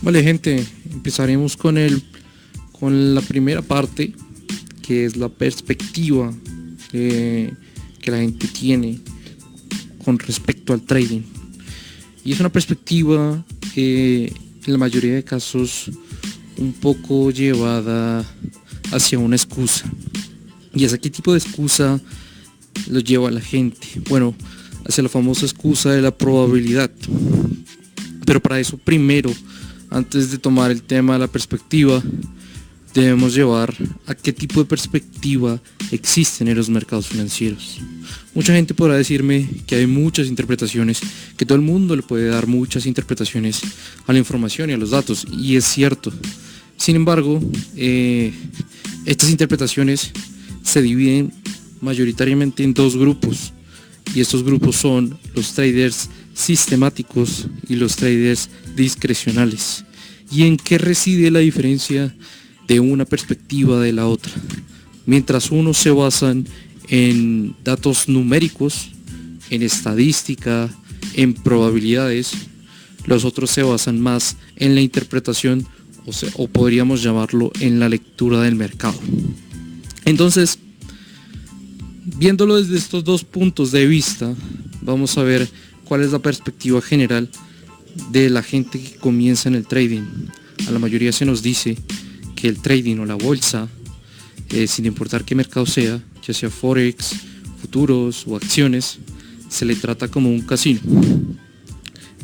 Vale, gente, empezaremos con la primera parte, que es la perspectiva que la gente tiene con respecto al trading. Y es una perspectiva en la mayoría de casos un poco llevada hacia una excusa. ¿Y hacia qué tipo de excusa lo lleva la gente? Bueno, hacia la famosa excusa de la probabilidad. Pero para eso primero, antes de tomar el tema de la perspectiva, debemos llevar a qué tipo de perspectiva existen en los mercados financieros. Mucha gente podrá decirme que hay muchas interpretaciones, que todo el mundo le puede dar muchas interpretaciones a la información y a los datos, y es cierto. Sin embargo, estas interpretaciones se dividen mayoritariamente en dos grupos, y estos grupos son los traders sistemáticos y los traders discrecionales. ¿Y en qué reside la diferencia de una perspectiva de la otra? Mientras unos se basan en datos numéricos, en estadística, en probabilidades, los otros se basan más en la interpretación, o podríamos llamarlo en la lectura del mercado. Entonces, viéndolo desde estos dos puntos de vista, vamos a ver cuál es la perspectiva general de la gente que comienza en el trading. A la mayoría se nos dice que el trading o la bolsa, sin importar qué mercado sea, ya sea forex, futuros o acciones, se le trata como un casino.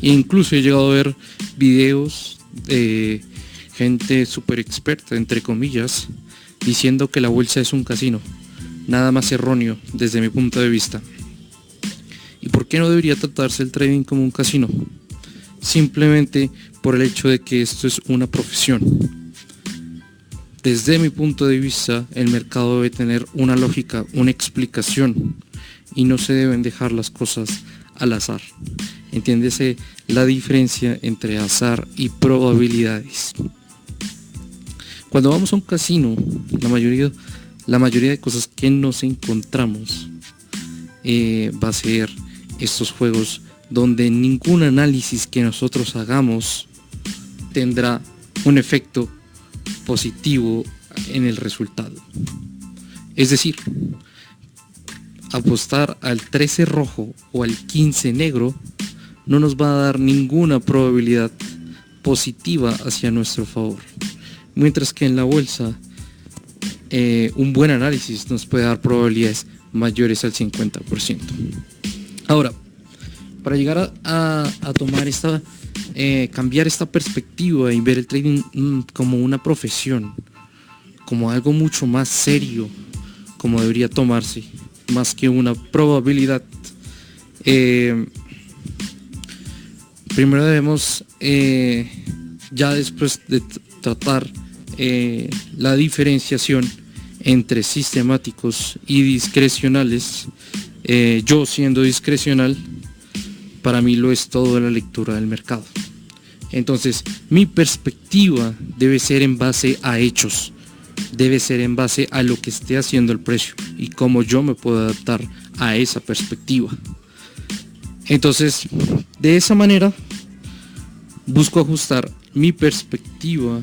E incluso he llegado a ver videos de gente súper experta, entre comillas, diciendo que la bolsa es un casino. Nada más erróneo desde mi punto de vista. ¿Y por qué no debería tratarse el trading como un casino? Simplemente por el hecho de que esto es una profesión. Desde mi punto de vista, el mercado debe tener una lógica, una explicación, y no se deben dejar las cosas al azar. Entiéndese la diferencia entre azar y probabilidades. Cuando vamos a un casino, la mayoría de cosas que nos encontramos va a ser estos juegos donde ningún análisis que nosotros hagamos tendrá un efecto positivo en el resultado. Es decir, apostar al 13 rojo o al 15 negro no nos va a dar ninguna probabilidad positiva hacia nuestro favor. Mientras que en la bolsa, un buen análisis nos puede dar probabilidades mayores al 50%. Ahora, para llegar a tomar cambiar esta perspectiva y ver el trading como una profesión, como algo mucho más serio, como debería tomarse, más que una probabilidad, primero debemos, ya después de tratar la diferenciación entre sistemáticos y discrecionales, yo siendo discrecional, para mí lo es todo la lectura del mercado. Entonces, mi perspectiva debe ser en base a hechos, debe ser en base a lo que esté haciendo el precio y cómo yo me puedo adaptar a esa perspectiva. Entonces, de esa manera, busco ajustar mi perspectiva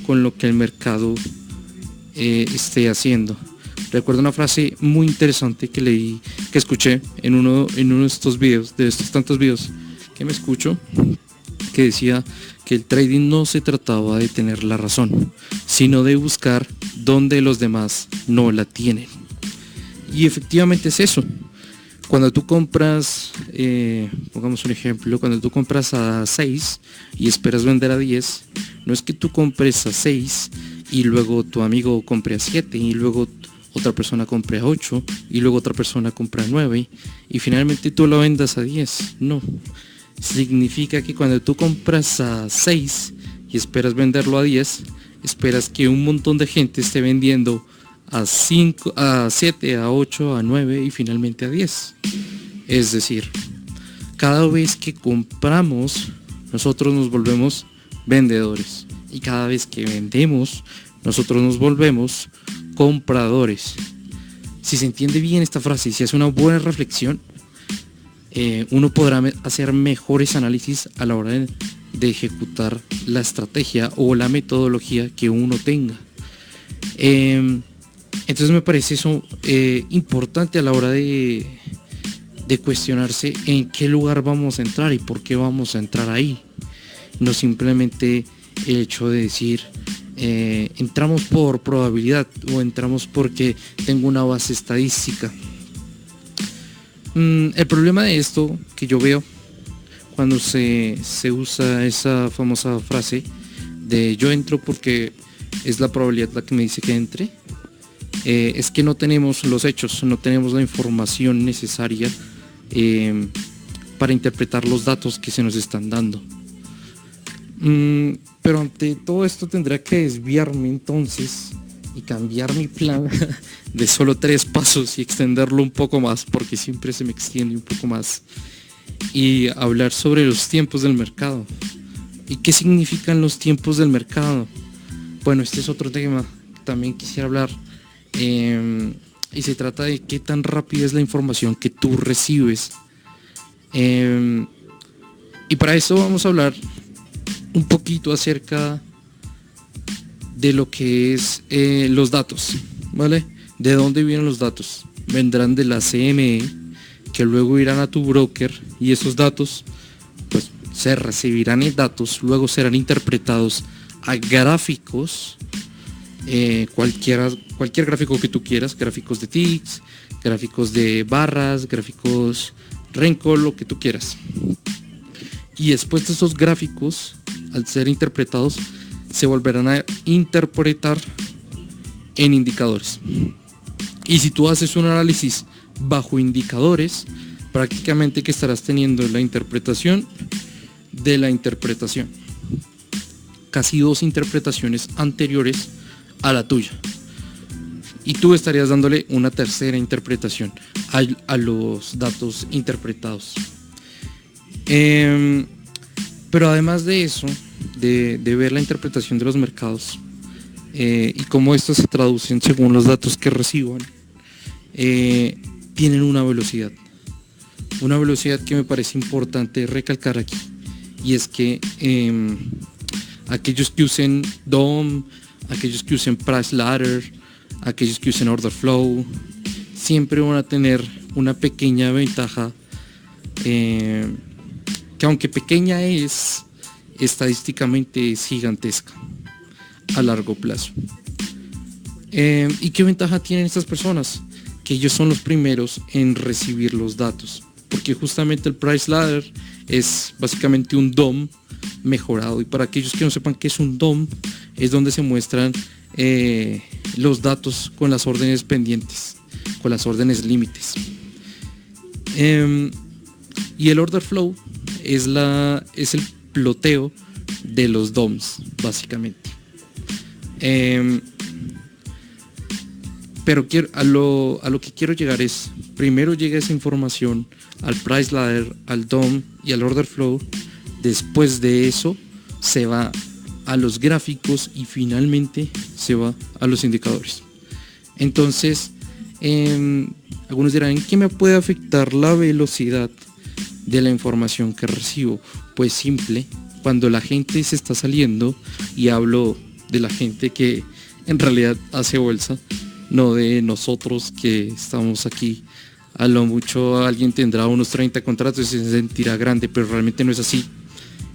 con lo que el mercado esté haciendo. Recuerdo una frase muy interesante que leí, que escuché en uno de estos videos, de estos tantos videos que me escucho, que decía que el trading no se trataba de tener la razón, sino de buscar donde los demás no la tienen. Y efectivamente es eso. Cuando tú compras, pongamos un ejemplo, cuando tú compras a 6 y esperas vender a 10, no es que tú compres a 6 y luego tu amigo compre a 7 y luego otra persona compre a 8 y luego otra persona compra a 9 y finalmente tú lo vendas a 10. No. Significa que cuando tú compras a 6 y esperas venderlo a 10, esperas que un montón de gente esté vendiendo a 5, a 7, a 8, a 9 y finalmente a 10. Es decir, cada vez que compramos, nosotros nos volvemos vendedores. Y cada vez que vendemos, nosotros nos volvemos compradores. Si se entiende bien esta frase y si hace una buena reflexión, uno podrá hacer mejores análisis a la hora de ejecutar la estrategia o la metodología que uno tenga. Entonces me parece eso importante a la hora de cuestionarse en qué lugar vamos a entrar y por qué vamos a entrar ahí. No simplemente el hecho de decir entramos por probabilidad o entramos porque tengo una base estadística. El problema de esto que yo veo cuando se usa esa famosa frase de yo entro porque es la probabilidad la que me dice que entre, es que no tenemos los hechos, no tenemos la información necesaria para interpretar los datos que se nos están dando. Pero ante todo esto tendría que desviarme entonces y cambiar mi plan de solo 3 pasos y extenderlo un poco más, porque siempre se me extiende un poco más, y hablar sobre los tiempos del mercado. ¿Y qué significan los tiempos del mercado? Bueno, este es otro tema que también quisiera hablar, y se trata de qué tan rápida es la información que tú recibes. Y para eso vamos a hablar un poquito acerca de lo que es los datos, ¿vale? ¿De dónde vienen los datos? Vendrán de la CME, que luego irán a tu broker, y esos datos pues se recibirán en datos, luego serán interpretados a gráficos, cualquier gráfico que tú quieras, gráficos de ticks, gráficos de barras, gráficos Renko, lo que tú quieras. Y después de esos gráficos, al ser interpretados, se volverán a interpretar en indicadores. Y si tú haces un análisis bajo indicadores, prácticamente que estarás teniendo la interpretación de la interpretación. Casi 2 interpretaciones anteriores a la tuya. Y tú estarías dándole una tercera interpretación a los datos interpretados. Pero además de eso, de ver la interpretación de los mercados y cómo estos se traducen según los datos que reciban, tienen una velocidad que me parece importante recalcar aquí, y es que aquellos que usen DOM, aquellos que usen Price Ladder, aquellos que usen Order Flow, siempre van a tener una pequeña ventaja, que aunque pequeña es, estadísticamente es gigantesca a largo plazo. ¿Y qué ventaja tienen estas personas? Que ellos son los primeros en recibir los datos, porque justamente el Price Ladder es básicamente un DOM mejorado, y para aquellos que no sepan qué es un DOM, es donde se muestran los datos con las órdenes pendientes, con las órdenes límites. Y el Order Flow es el ploteo de los DOMs, básicamente. Pero a lo que quiero llegar es, primero llega esa información al Price Ladder, al DOM y al Order Flow. Después de eso se va a los gráficos y finalmente se va a los indicadores. Entonces, algunos dirán, ¿en qué me puede afectar la velocidad de la información que recibo? Pues simple, cuando la gente se está saliendo, y hablo de la gente que en realidad hace bolsa, no de nosotros que estamos aquí. A lo mucho alguien tendrá unos 30 contratos y se sentirá grande, pero realmente no es así.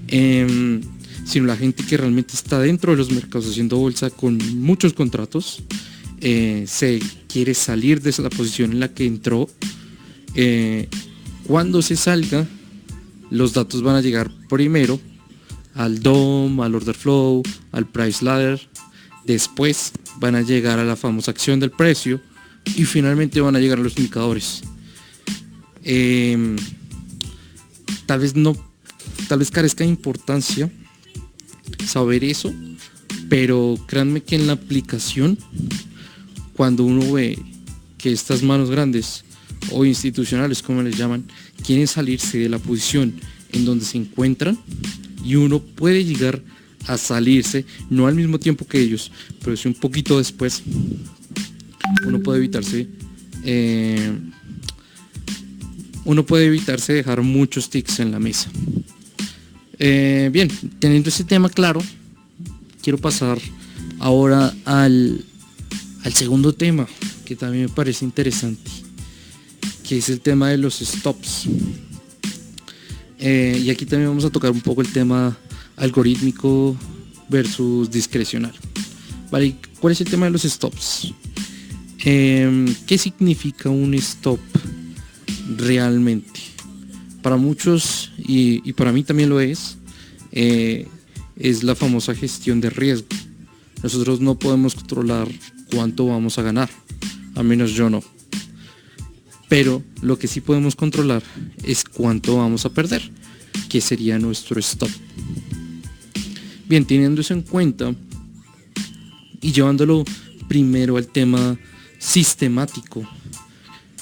Sino la gente que realmente está dentro de los mercados haciendo bolsa con muchos contratos, se quiere salir de la posición en la que entró. Cuando se salga, los datos van a llegar primero al DOM, al Order Flow, al Price Ladder. Después van a llegar a la famosa acción del precio y finalmente van a llegar a los indicadores. Tal vez carezca de importancia saber eso, pero créanme que en la aplicación, cuando uno ve que estas manos grandes o institucionales, como les llaman, quieren salirse de la posición en donde se encuentran, y uno puede llegar a salirse, no al mismo tiempo que ellos, pero sí un poquito después, uno puede evitarse dejar muchos ticks en la mesa. Bien, teniendo ese tema claro, quiero pasar ahora al segundo tema, que también me parece interesante, que es el tema de los stops. Y aquí también vamos a tocar un poco el tema algorítmico versus discrecional. Vale, ¿cuál es el tema de los stops? ¿Qué significa un stop realmente? Para muchos, y para mí también lo es la famosa gestión de riesgo. Nosotros no podemos controlar cuánto vamos a ganar, al menos yo no. Pero lo que sí podemos controlar es cuánto vamos a perder, que sería nuestro stop. Bien, teniendo eso en cuenta y llevándolo primero al tema sistemático,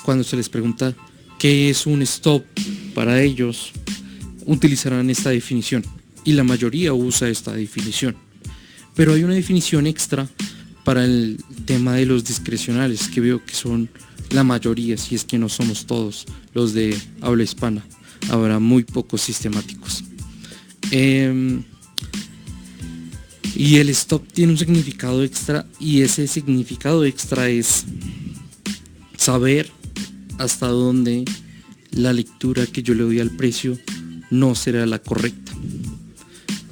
cuando se les pregunta qué es un stop, para ellos utilizarán esta definición y la mayoría usa esta definición. Pero hay una definición extra para el tema de los discrecionales, que veo que son la mayoría, si es que no somos todos los de habla hispana. Habrá muy pocos sistemáticos. Y el stop tiene un significado extra, y ese significado extra es saber hasta dónde la lectura que yo le doy al precio no será la correcta.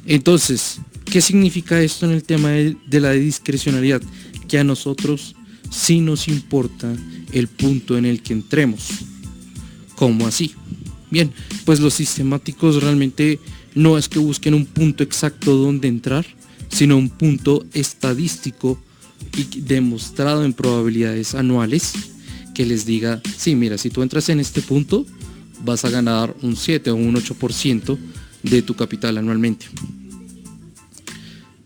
Entonces, ¿qué significa esto en el tema de la discrecionalidad? Que a nosotros sí nos importa el punto en el que entremos. ¿Cómo así? Bien, pues los sistemáticos realmente no es que busquen un punto exacto donde entrar, sino un punto estadístico y demostrado en probabilidades anuales que les diga, sí, mira, si tú entras en este punto vas a ganar un 7 o un 8% de tu capital anualmente.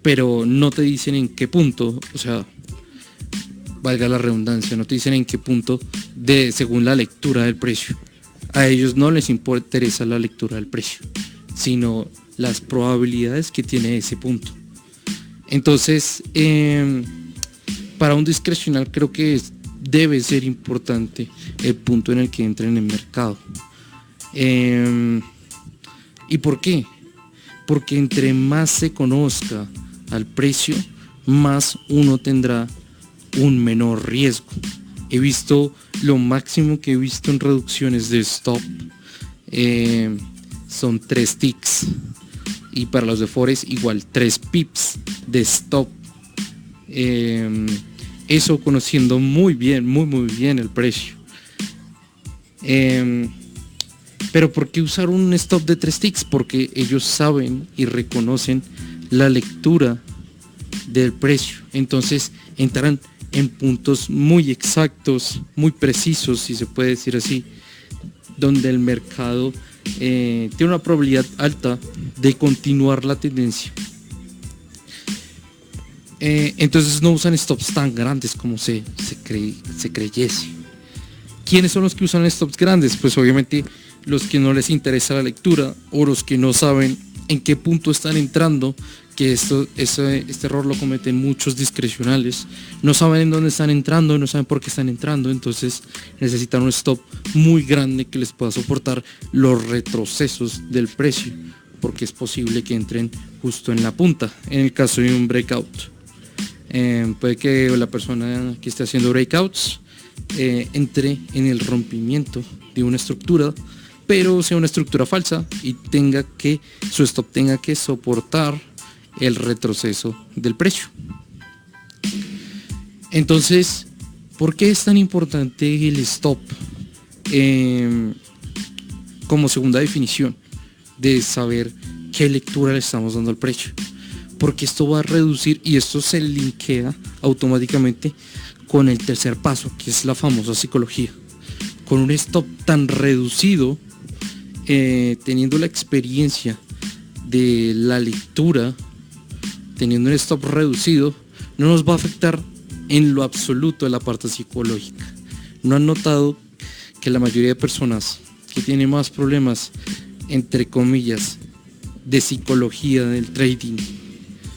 Pero no te dicen en qué punto, o sea, valga la redundancia, no te dicen en qué punto según la lectura del precio. A ellos no les interesa la lectura del precio, sino las probabilidades que tiene ese punto. Entonces, para un discrecional creo que debe ser importante el punto en el que entra en el mercado. ¿Y por qué? Porque entre más se conozca al precio, más uno tendrá un menor riesgo. He visto lo máximo que he visto en reducciones de stop, son 3 ticks, y para los de Forex igual 3 pips de stop. Eso conociendo muy bien el precio. Pero ¿por qué usar un stop de 3 ticks? Porque ellos saben y reconocen la lectura del precio. Entonces entrarán en puntos muy exactos, muy precisos, si se puede decir así, donde el mercado tiene una probabilidad alta de continuar la tendencia. Entonces no usan stops tan grandes como se creyese. ¿Quiénes son los que usan stops grandes? Pues obviamente los que no les interesa la lectura, o los que no saben en qué punto están entrando, que este error lo cometen muchos discrecionales. No saben en dónde están entrando, no saben por qué están entrando, entonces necesitan un stop muy grande que les pueda soportar los retrocesos del precio, porque es posible que entren justo en la punta, en el caso de un breakout. Puede que la persona que esté haciendo breakouts entre en el rompimiento de una estructura, pero sea una estructura falsa y su stop tenga que soportar el retroceso del precio. Entonces, ¿por qué es tan importante el stop como segunda definición de saber qué lectura le estamos dando al precio? Porque esto va a reducir, y esto se linkea automáticamente con el tercer paso, que es la famosa psicología. Con un stop tan reducido, teniendo la experiencia de la lectura, teniendo un stop reducido, no nos va a afectar en lo absoluto de la parte psicológica. ¿No han notado que la mayoría de personas que tienen más problemas, entre comillas, de psicología del trading,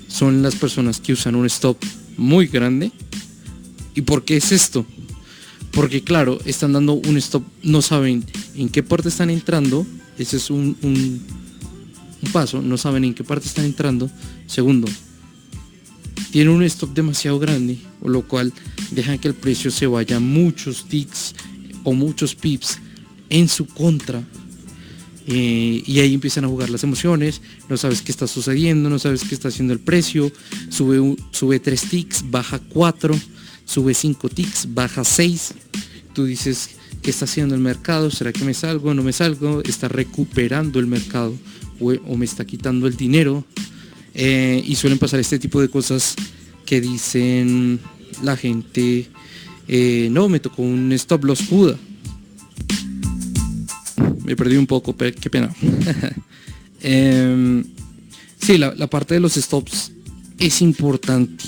son las personas que usan un stop muy grande? ¿Y por qué es esto? Porque claro, están dando un stop, no saben en qué parte están entrando. Ese es un un paso, no saben en qué parte están entrando. Segundo, tienen un stop demasiado grande, por lo cual dejan que el precio se vaya muchos ticks o muchos pips en su contra. Y ahí empiezan a jugar las emociones, no sabes qué está sucediendo, no sabes qué está haciendo el precio, sube 3 ticks, baja 4, sube 5 ticks, baja 6, tú dices, ¿qué está haciendo el mercado? ¿Será que me salgo? ¿No me salgo? ¿Está recuperando el mercado o me está quitando el dinero? Y suelen pasar este tipo de cosas que dicen la gente, no, me tocó un stop loss Buda. Me perdí un poco, qué pena. Sí, la parte de los stops es importante.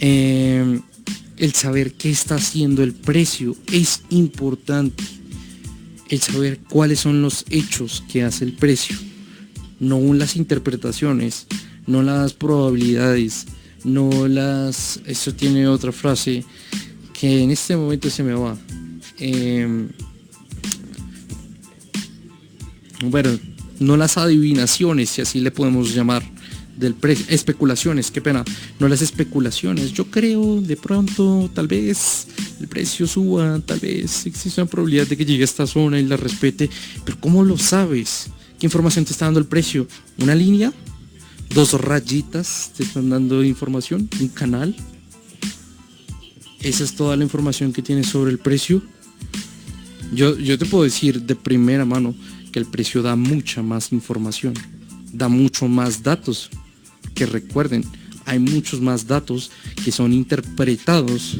El saber qué está haciendo el precio es importante. El saber cuáles son los hechos que hace el precio. No las interpretaciones, no las probabilidades, no las... Eso tiene otra frase que en este momento se me va. Bueno, no las adivinaciones, si así le podemos llamar, del precio, especulaciones, qué pena, no las especulaciones. Yo creo, de pronto, tal vez el precio suba, tal vez existe una probabilidad de que llegue a esta zona y la respete, pero ¿cómo lo sabes? ¿Qué información te está dando el precio? ¿Una línea? ¿2 rayitas te están dando información? ¿Un canal? ¿Esa es toda la información que tienes sobre el precio? Yo te puedo decir de primera mano que el precio da mucha más información, da mucho más datos, que recuerden, hay muchos más datos que son interpretados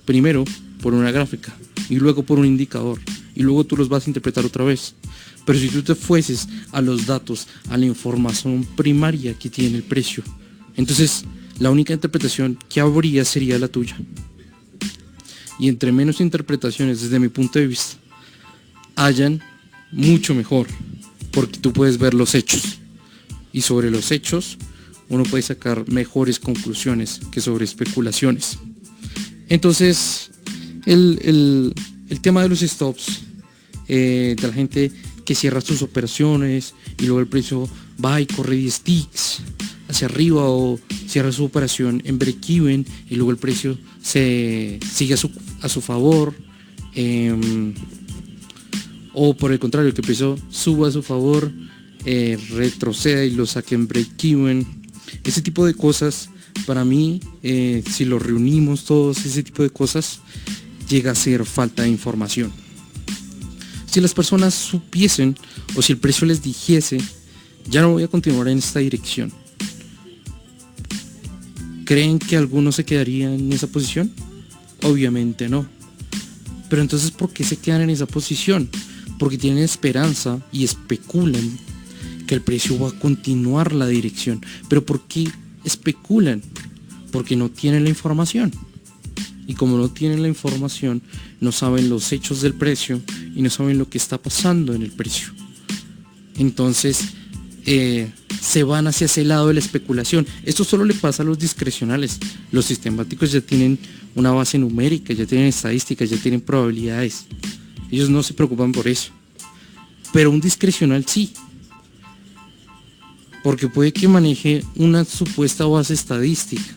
primero por una gráfica y luego por un indicador y luego tú los vas a interpretar otra vez. Pero si tú te fueses a los datos, a la información primaria que tiene el precio, entonces la única interpretación que habría sería la tuya. Y entre menos interpretaciones, desde mi punto de vista, hayan, mucho mejor, porque tú puedes ver los hechos y sobre los hechos uno puede sacar mejores conclusiones que sobre especulaciones. Entonces el tema de los stops, de la gente que cierra sus operaciones y luego el precio va y corre 10 ticks hacia arriba, o cierra su operación en break-even y luego el precio se sigue a su favor, o por el contrario, que el precio suba a su favor, retroceda y lo saque en break-even. Ese tipo de cosas, para mí, si lo reunimos todos, ese tipo de cosas llega a ser falta de información. Si las personas supiesen, o si el precio les dijese, ya no voy a continuar en esta dirección, ¿creen que algunos se quedarían en esa posición? Obviamente no. Pero entonces, ¿por qué se quedan en esa posición? Porque tienen esperanza y especulan que el precio va a continuar la dirección. ¿Pero por qué especulan? Porque no tienen la información. Y como no tienen la información, no saben los hechos del precio y no saben lo que está pasando en el precio. Entonces, se van hacia ese lado de la especulación. Esto solo le pasa a los discrecionales. Los sistemáticos ya tienen una base numérica, ya tienen estadísticas, ya tienen probabilidades. Ellos no se preocupan por eso. Pero un discrecional sí. Porque puede que maneje una supuesta base estadística.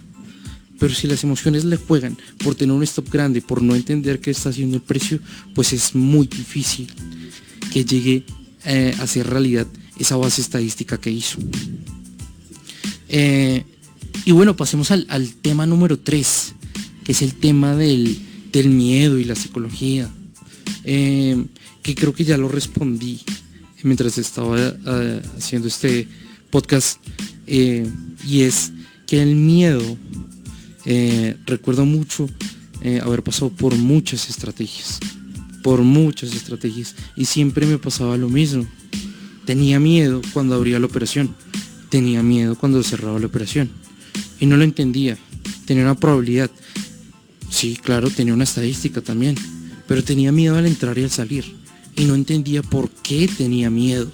Pero si las emociones le juegan por tener un stop grande, por no entender qué está haciendo el precio, pues es muy difícil que llegue a ser realidad esa base estadística que hizo. Y bueno, pasemos al tema número 3, que es el tema del miedo y la psicología. Que creo que ya lo respondí mientras estaba haciendo este podcast, y es que el miedo, recuerdo mucho haber pasado por muchas estrategias y siempre me pasaba lo mismo. Tenía miedo cuando abría la operación, tenía miedo cuando cerraba la operación y no lo entendía. Tenía una probabilidad, sí, claro, tenía una estadística también, pero tenía miedo al entrar y al salir y no entendía por qué tenía miedo.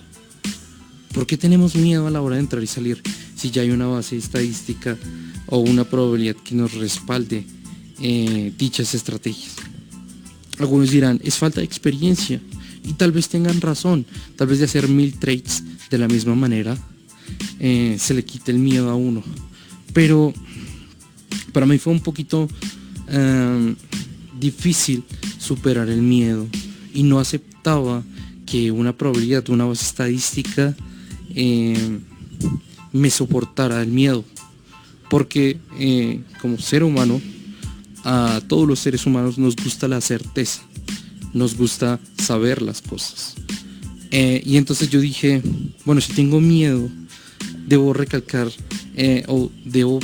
¿Por qué tenemos miedo a la hora de entrar y salir si ya hay una base estadística o una probabilidad que nos respalde dichas estrategias? Algunos dirán, es falta de experiencia. Y tal vez tengan razón, tal vez de hacer 1000 trades de la misma manera se le quite el miedo a uno. Pero para mí fue un poquito difícil superar el miedo y no aceptaba que una probabilidad, una base estadística me soportara el miedo, porque como ser humano, a todos los seres humanos nos gusta la certeza, nos gusta saber las cosas. Y entonces yo dije, bueno, si tengo miedo, debo recalcar o debo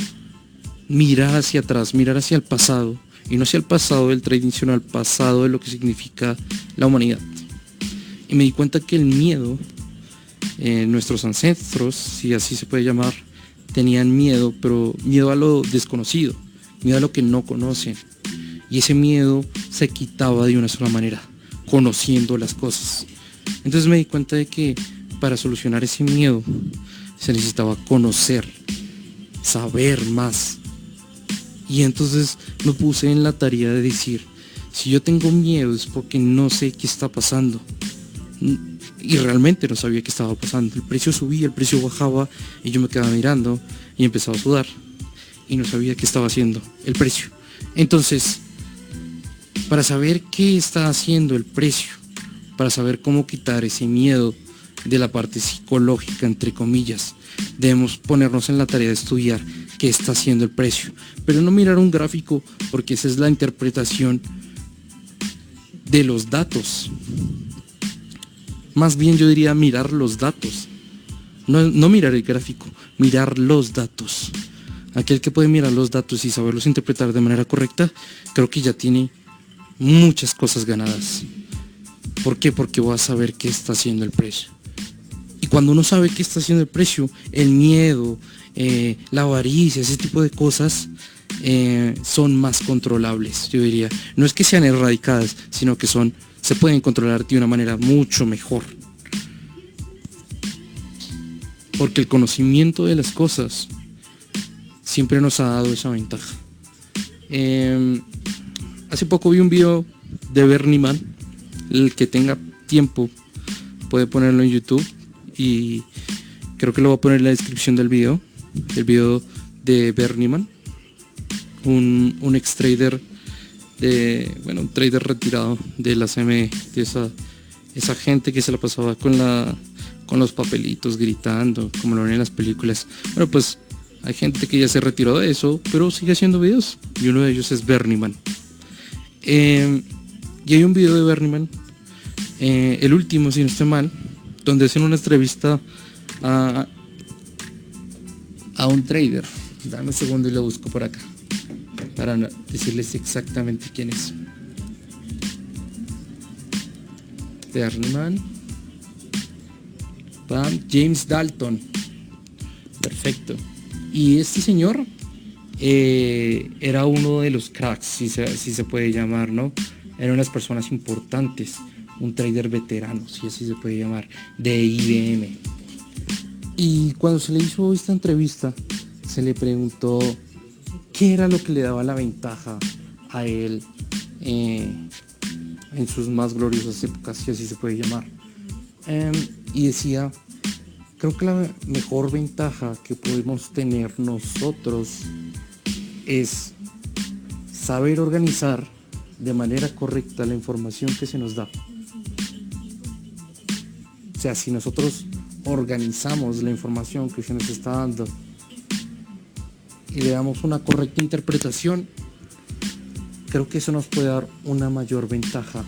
mirar hacia atrás, mirar hacia el pasado, y no hacia el pasado del trading, sino al pasado de lo que significa la humanidad. Y me di cuenta que el miedo, nuestros ancestros, si así se puede llamar, tenían miedo, pero miedo a lo desconocido, miedo a lo que no conocen. Y ese miedo se quitaba de una sola manera, conociendo las cosas. Entonces me di cuenta de que para solucionar ese miedo se necesitaba conocer, saber más. Y entonces me puse en la tarea de decir, si yo tengo miedo es porque no sé qué está pasando. Y realmente no sabía qué estaba pasando. El precio subía, el precio bajaba y yo me quedaba mirando y empezaba a sudar. Y no sabía qué estaba haciendo el precio. Entonces, para saber qué está haciendo el precio, para saber cómo quitar ese miedo de la parte psicológica, entre comillas, debemos ponernos en la tarea de estudiar qué está haciendo el precio, pero no mirar un gráfico, porque esa es la interpretación de los datos. Más bien yo diría mirar los datos, no mirar el gráfico, mirar los datos. Aquel que puede mirar los datos y saberlos interpretar de manera correcta, creo que ya tiene muchas cosas ganadas. ¿Por qué? Porque va a saber qué está haciendo el precio. Y cuando uno sabe qué está haciendo el precio, el miedo, la avaricia, ese tipo de cosas son más controlables, yo diría. No es que sean erradicadas, sino que se pueden controlar de una manera mucho mejor. Porque el conocimiento de las cosas siempre nos ha dado esa ventaja. Hace poco vi un video de Bernie Man. El que tenga tiempo puede ponerlo en YouTube y creo que lo voy a poner en la descripción del video. El video de Bernie Man, un ex trader un trader retirado de la CME, de esa gente que se la pasaba con los papelitos gritando, como lo ven en las películas. Bueno, pues hay gente que ya se retiró de eso, pero sigue haciendo videos, y uno de ellos es Bernie Man. Y hay un video de Bernie Man, el último, si no estoy mal, donde hacen una entrevista a un trader. Dame un segundo y lo busco por acá para decirles exactamente quién es. Bernie Man, James Dalton. Perfecto. Y este señor era uno de los cracks, si se puede llamar, ¿no? Era unas personas importantes, un trader veterano, si así se puede llamar, de IBM. Y cuando se le hizo esta entrevista, se le preguntó qué era lo que le daba la ventaja a él en sus más gloriosas épocas, si así se puede llamar. Y decía, creo que la mejor ventaja que podemos tener nosotros es saber organizar de manera correcta la información que se nos da. O sea, si nosotros organizamos la información que se nos está dando y le damos una correcta interpretación, creo que eso nos puede dar una mayor ventaja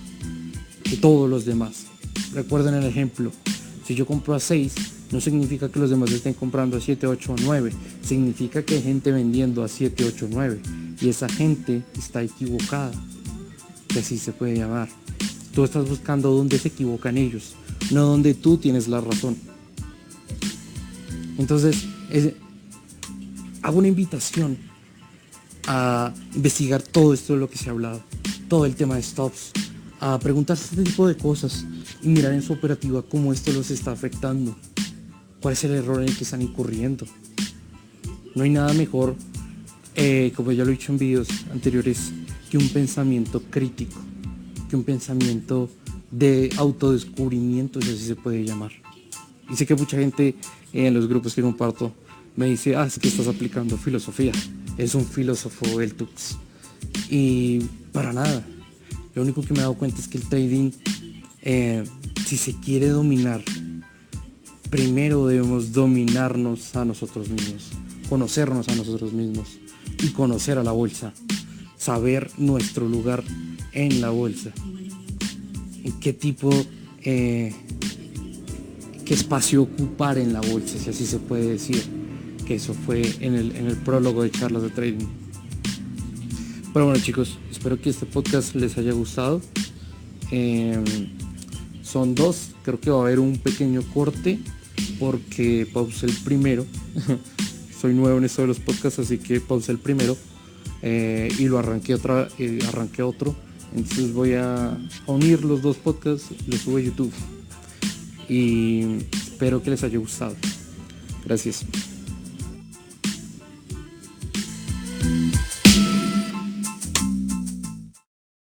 que todos los demás. Recuerden el ejemplo, si yo compro a 6, no significa que los demás estén comprando a 7, 8 o 9, significa que hay gente vendiendo a 7, 8, 9 y esa gente está equivocada, que así se puede llamar. Tú estás buscando dónde se equivocan ellos, no donde tú tienes la razón. Entonces, hago una invitación a investigar todo esto de lo que se ha hablado, todo el tema de stops, a preguntarse este tipo de cosas y mirar en su operativa cómo esto los está afectando, cuál es el error en el que están incurriendo. No hay nada mejor, como ya lo he dicho en videos anteriores, que un pensamiento crítico, que un pensamiento de autodescubrimiento, si así se puede llamar. Y sé que mucha gente en los grupos que comparto me dice, es que estás aplicando filosofía, es un filósofo el Tux. Y para nada. Lo único que me he dado cuenta es que el trading, si se quiere dominar, primero debemos dominarnos a nosotros mismos, conocernos a nosotros mismos y conocer a la bolsa, saber nuestro lugar en la bolsa, en qué tipo, qué espacio ocupar en la bolsa, si así se puede decir, que eso fue en el prólogo de charlas de trading. Pero bueno, chicos, espero que este podcast les haya gustado. Son 2, creo que va a haber un pequeño corte porque pausé el primero. Soy nuevo en esto de los podcasts, así que pausé el primero y lo arranqué otro. Entonces voy a unir los 2 podcasts, los subo a YouTube y espero que les haya gustado. Gracias.